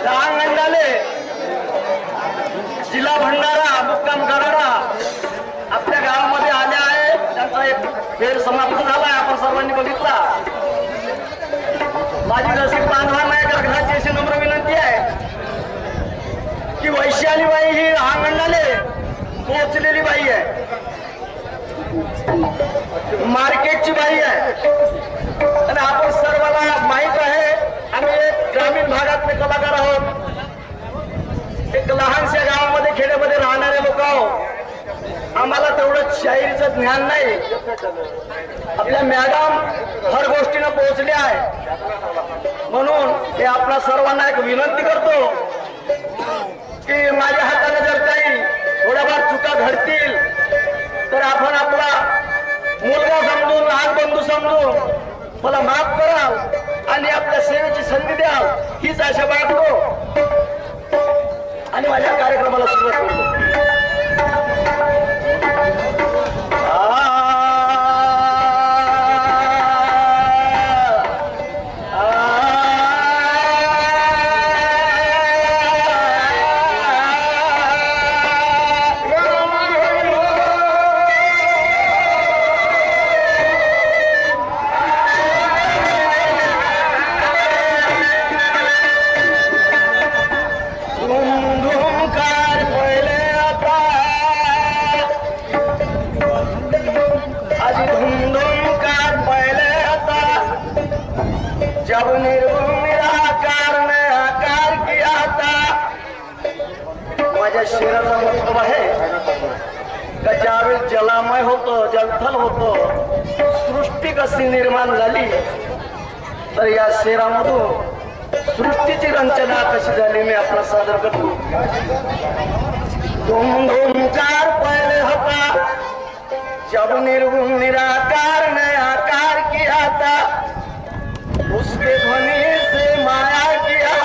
रांगंडाले जिल्हा भंडारा मुक्काम कराडा आपल्या गावामध्ये आले आहे। त्यांचा एक फेर समाप्त झाला आहे, आपण सर्वांनी बघितला। माझी रसिक बांधवांना एक रघुनाथची अशी नम्र विनंती आहे की वैशालीबाई ही रांगंडाले पोहोचलेली बाई आहे, मार्केटची बाई आहे आणि आपण सर्वांना माहित आहे आम्ही एक ग्रामीण भागातले कलाकार आहोत। एक लहानशा गावामध्ये खेड्यामध्ये राहणारे लोक आहोत। आम्हाला तेवढं शाहिरीचं ज्ञान नाही। आपल्या मॅडम हर गोष्टीनं पोहोचल्या आहे, म्हणून हे आपल्या सर्वांना एक विनंती करतो की माझ्या हाताने जर काही थोड्याफार चुका घडतील तर आपण आपला मुलगा समजून लहान बंधू समजून मला माफ कराल आणि आपल्या सेवेची संधी द्याल हीच आशा बाळगतो आणि माझ्या कार्यक्रमाला सुरुवात करतो। शेराचा मतलब आहे का ज्यावेळेस जलामय होतो, जलथल होतो, सृष्टी कशी निर्माण झाली तर या शेरामधून सृष्टीची रचना कशी झाली मी आपला सादर करतो। धूम धूमकार पहले होता जब निर्गुण निराकार ने आकार किया था, उसके ध्वनि से माया किया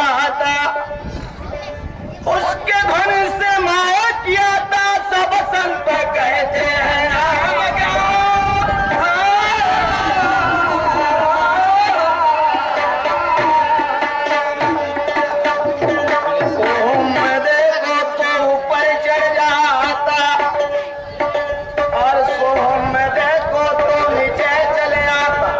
था, उसके ध्वनि से माया किया था। सब संत कहते हैं ओम देखो तो ऊपर चढ़ जाता और सोम देखो तो नीचे चले आता।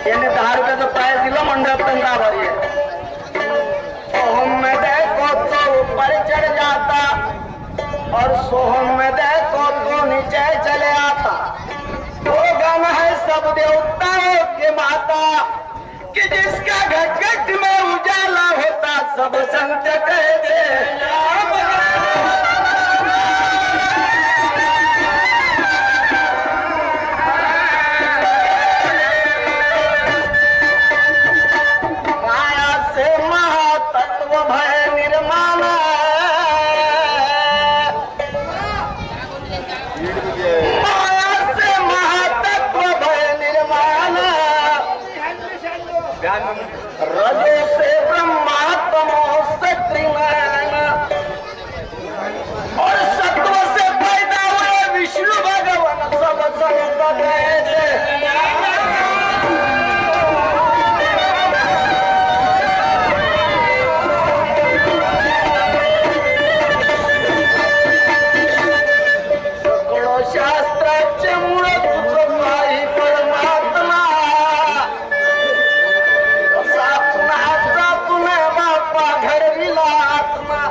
याने 10 रुपयाचा प्राइस दिला मंडप त्यांना आभारी आहे। ओम में देखो तो ऊपर चढ़ जाता और सोहम में देखो तो नीचे चले आता। वो गम है सब देवताओं के माता कि जिसका घट घट में उजाला होता, सब संत कहते रजो से ब्रह्मा तमो से त्रिनयन और सत्व से पैदा हुए विष्णु भगवान सब संत कहते। सकळो शास्त्राचे मूळ तुझं काही परमात्मा घडविला आत्मा।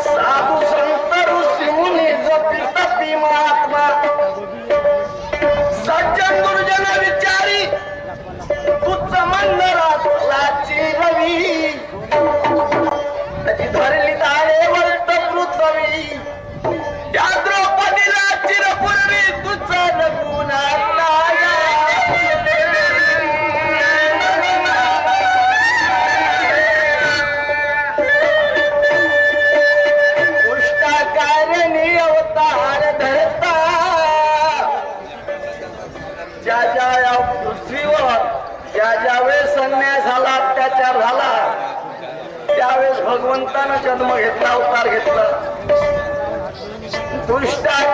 साधू संत ऋषी मुनी जपी तपी महात्मा, सज्जन दुर्जन विचारी तुच्छ मंदराची रवी, त्याची धरली तारेवर पृथ्वी, त्या द्रौपदीला चिरपूर्वी तुझा नगुण ज्यावेळेस संन्यास झाला, अत्याचार झाला, त्यावेळेस भगवंतानं जन्म घेतला, अवतार घेतला। दुष्टा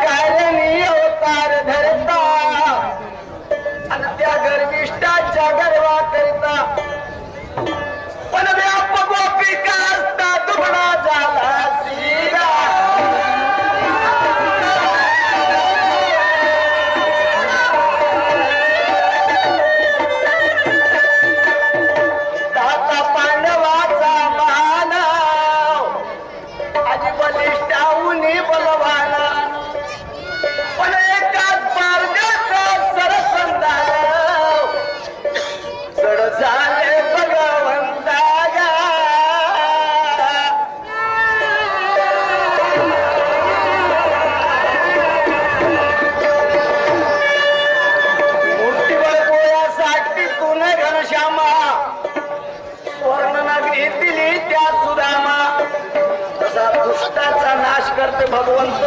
दुष्टाचा नाश करते भगवंत,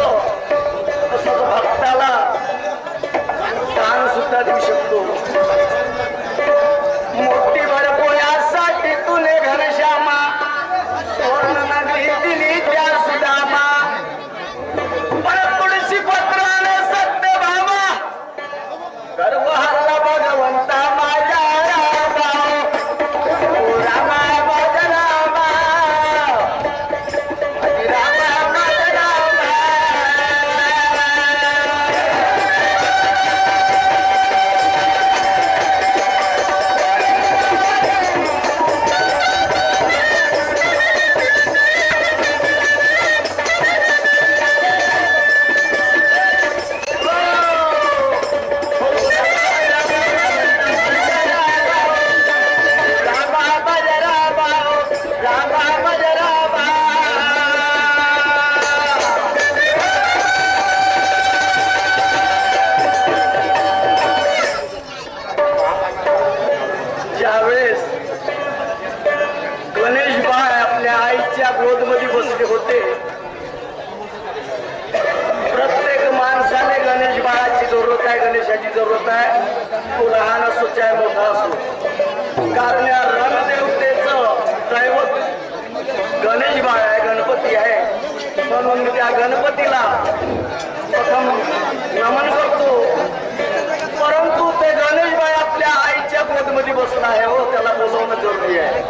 तसंच भक्ताला दान सुद्धा देऊ शकतो. मोठी भरपोयासाठी तुने घनश्यामा, सुवर्ण नगरी दिली त्या सुदामा. तुळशी पत्राने सत्य भामा, गर्भ हरला भगवंता माझ्या रामा. ओ रामा माझा रामा, माझी रामा माझा रामा. ज्यावेळेस गणेश बाळ आपल्या आईच्या गोदमध्ये बसले होते, प्रत्येक माणसाने गणेश बाळाची जरूरत आहे, गणेशाची जरूरत आहे. तो लहान असो चाहे मोठा असो, कारण या रणदेवतेचं दैवत गणेश बाळ आहे, गणपती आहे. म्हणून मी त्या गणपतीला प्रथम नमन करतो. परंतु ते गणेश बाळ आपल्या आईच्या गोदमध्ये बसला आहे, हो त्याला बोलवणं जरुरी आहे.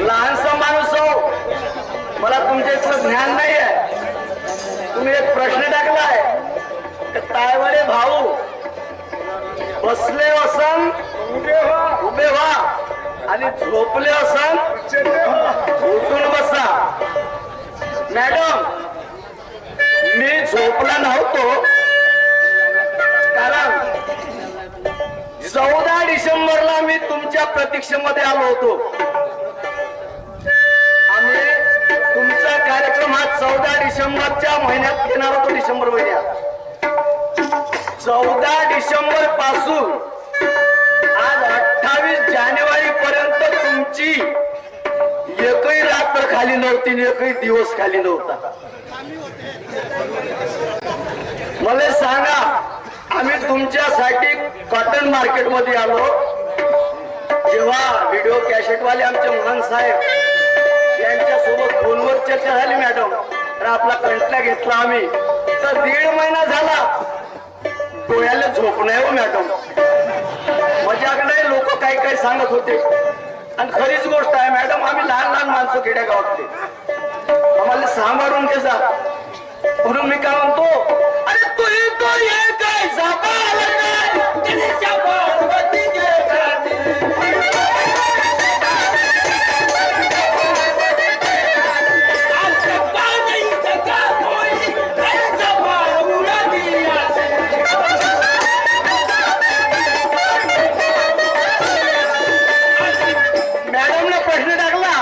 लहानसा माणूस हो, मला तुमच्या इतकं ज्ञान नाही आहे. तुम्ही एक प्रश्न टाकलाय तायवाडे भाऊ बसले असन उभे व्हा आणि झोपले असन उठून बसा. मॅडम मी झोपला नव्हतो, कारण 14 डिसेंबरला मी तुमच्या प्रतीक्षेमध्ये आलो होतो. आम्ही तुमचा कार्यक्रम हा 14 डिसेंबरच्या महिन्यात घेणार होतो. डिसेंबर महिन्यात 14 डिसेंबर पासून आज 28 जानेवारी पर्यंत तुमची एकही रात्र खाली नव्हती, एकही दिवस खाली नव्हता. मला सांगा, आम्ही तुमच्यासाठी कॉटन मार्केट मध्ये आलो. जेव्हा व्हिडिओ कॅसेटवाले आमचे मोहन साहेब यांच्या सोबत फोनवर चर्चा झाली मॅडम, तर आपला कंटला घेतला आम्ही. तर 1.5 महिना झाला डोळ्याला झोप नाही हो मॅडम. माझ्याकडे लोक काही काही सांगत होते, आणि खरीच गोष्ट आहे मॅडम. आम्ही लहान लहान माणसं खेड्यागावातले, आम्हाला सांभाळून घे जा. म्हणून मी काय म्हणतो, अरे तू तो ये काय मॅडमने प्रश्न टाकला,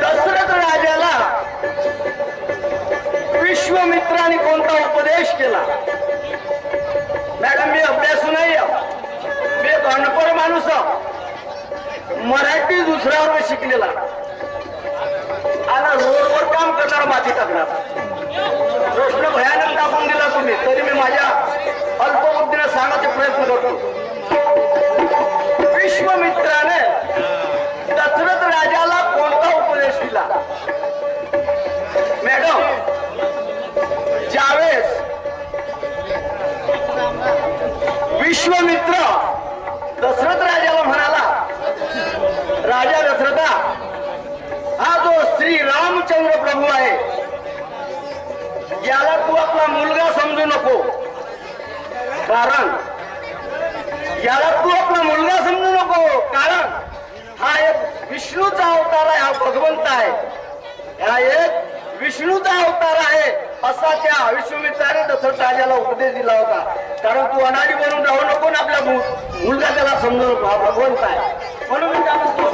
दशरथ राजाला विश्वामित्राने कोणता उपदेश केला? मॅडम, मी अभ्यासू नाही, मी एक अनपढ माणूस, मराठी दुसऱ्यावर शिकलेला, आणि रोडवर काम करणार, माती टाकणार. प्रश्न भयानक टाकून दिला तुम्ही, तरी मी माझ्या अल्पबुद्धीने सांगायचे प्रयत्न करतो. विश्वामित्राने दशरथ राजाला कोणता उपदेश दिला? मॅडम, ज्यावेळेस विश्वामित्र दशरथ राजाला म्हणाला, राजा दशरथा, हा जो श्री रामचंद्र प्रभू आहे, याला तू आपला मुलगा समजू नको, कारण याला तू आपला मुलगा समजू नको, कारण हा एक विष्णूचा अवतार आहे, हा भगवंत आहे, हा एक विष्णूचा अवतार आहे, असा त्या विश्वामित्राने दशरथ राजाला उपदेश दिला होता. कारण तू अनादी बनून राहू नको ना, आपला मुलगा त्याला समजू नको, हा भगवंत आहे. म्हणून मी काय म्हणतो,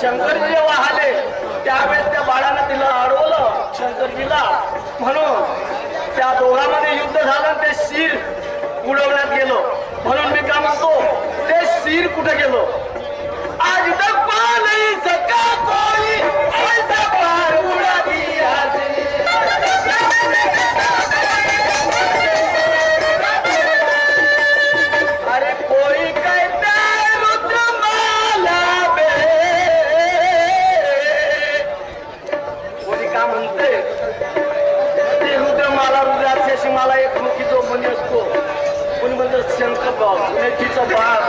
शंकरजी जेव्हा आले त्यावेळेस त्या बाळानं तिला अडवलं शंकरजीला, म्हणून त्या दोघांमध्ये युद्ध झालं, ते शिर उडवण्यात गेलो. म्हणून मी काय म्हणतो, ते शिर कुठे गेलो? आज तक पा नाही सका कोई ऐसा पार उड़ा दिया. अरे कोई कहता है रुद्रमाला बे, कोणी का म्हणते ते रुद्रमाला, रुद्राक्षी मला एक मुखी जो म्हणी असतो, कोणी म्हणतो शंकर बाळ, मेथीचा बाळ.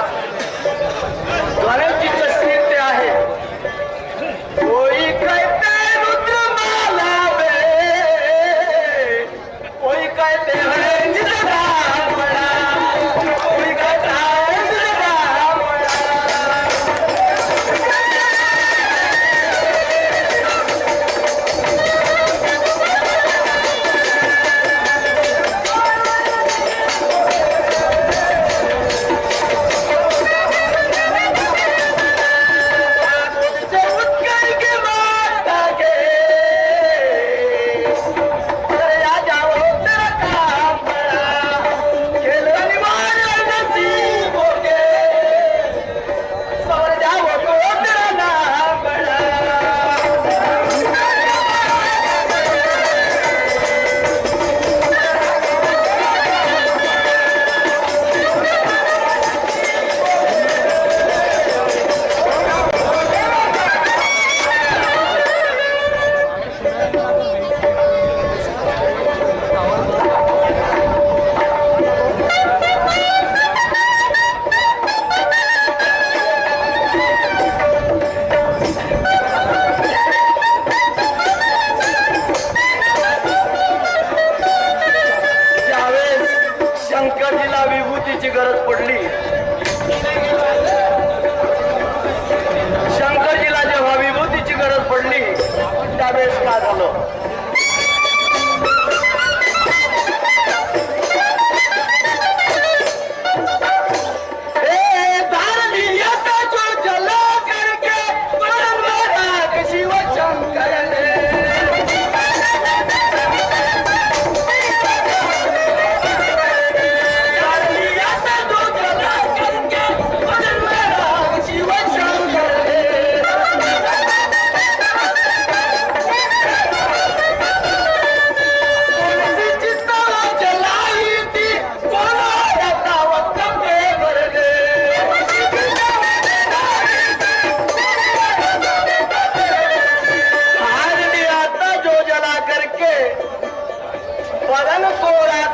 झालं.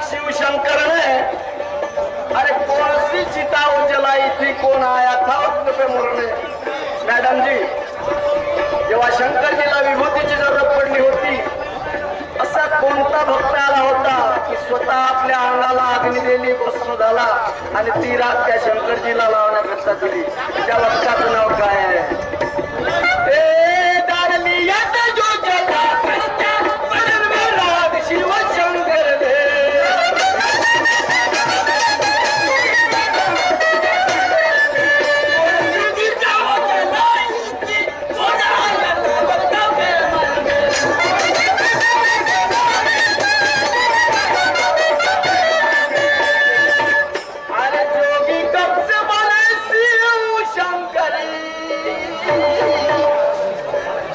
शिवशंकर ने अरे कौन सी चिता जलाई थी, कौन आया था वक्त पे मरने. मॅडम जी, जेव्हा शंकरजीला विभूतीची जरूरत पडली होती, असा कोणता भक्त आला होता की स्वतः आपल्या अंगाला अग्नी दिली, भस्म झाला आणि ती रात त्या शंकरजीला लावण्याकरता दिली. त्या भक्ताचं नाव काय आहे? शिवशंकर दे.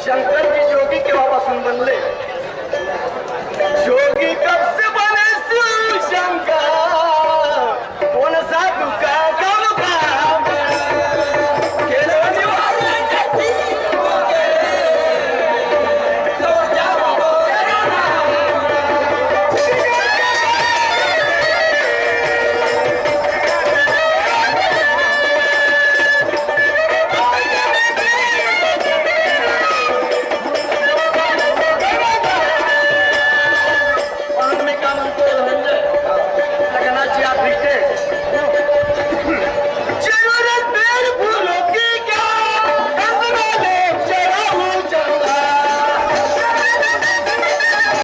शंकरजी जोगी केव्हापासून बनले?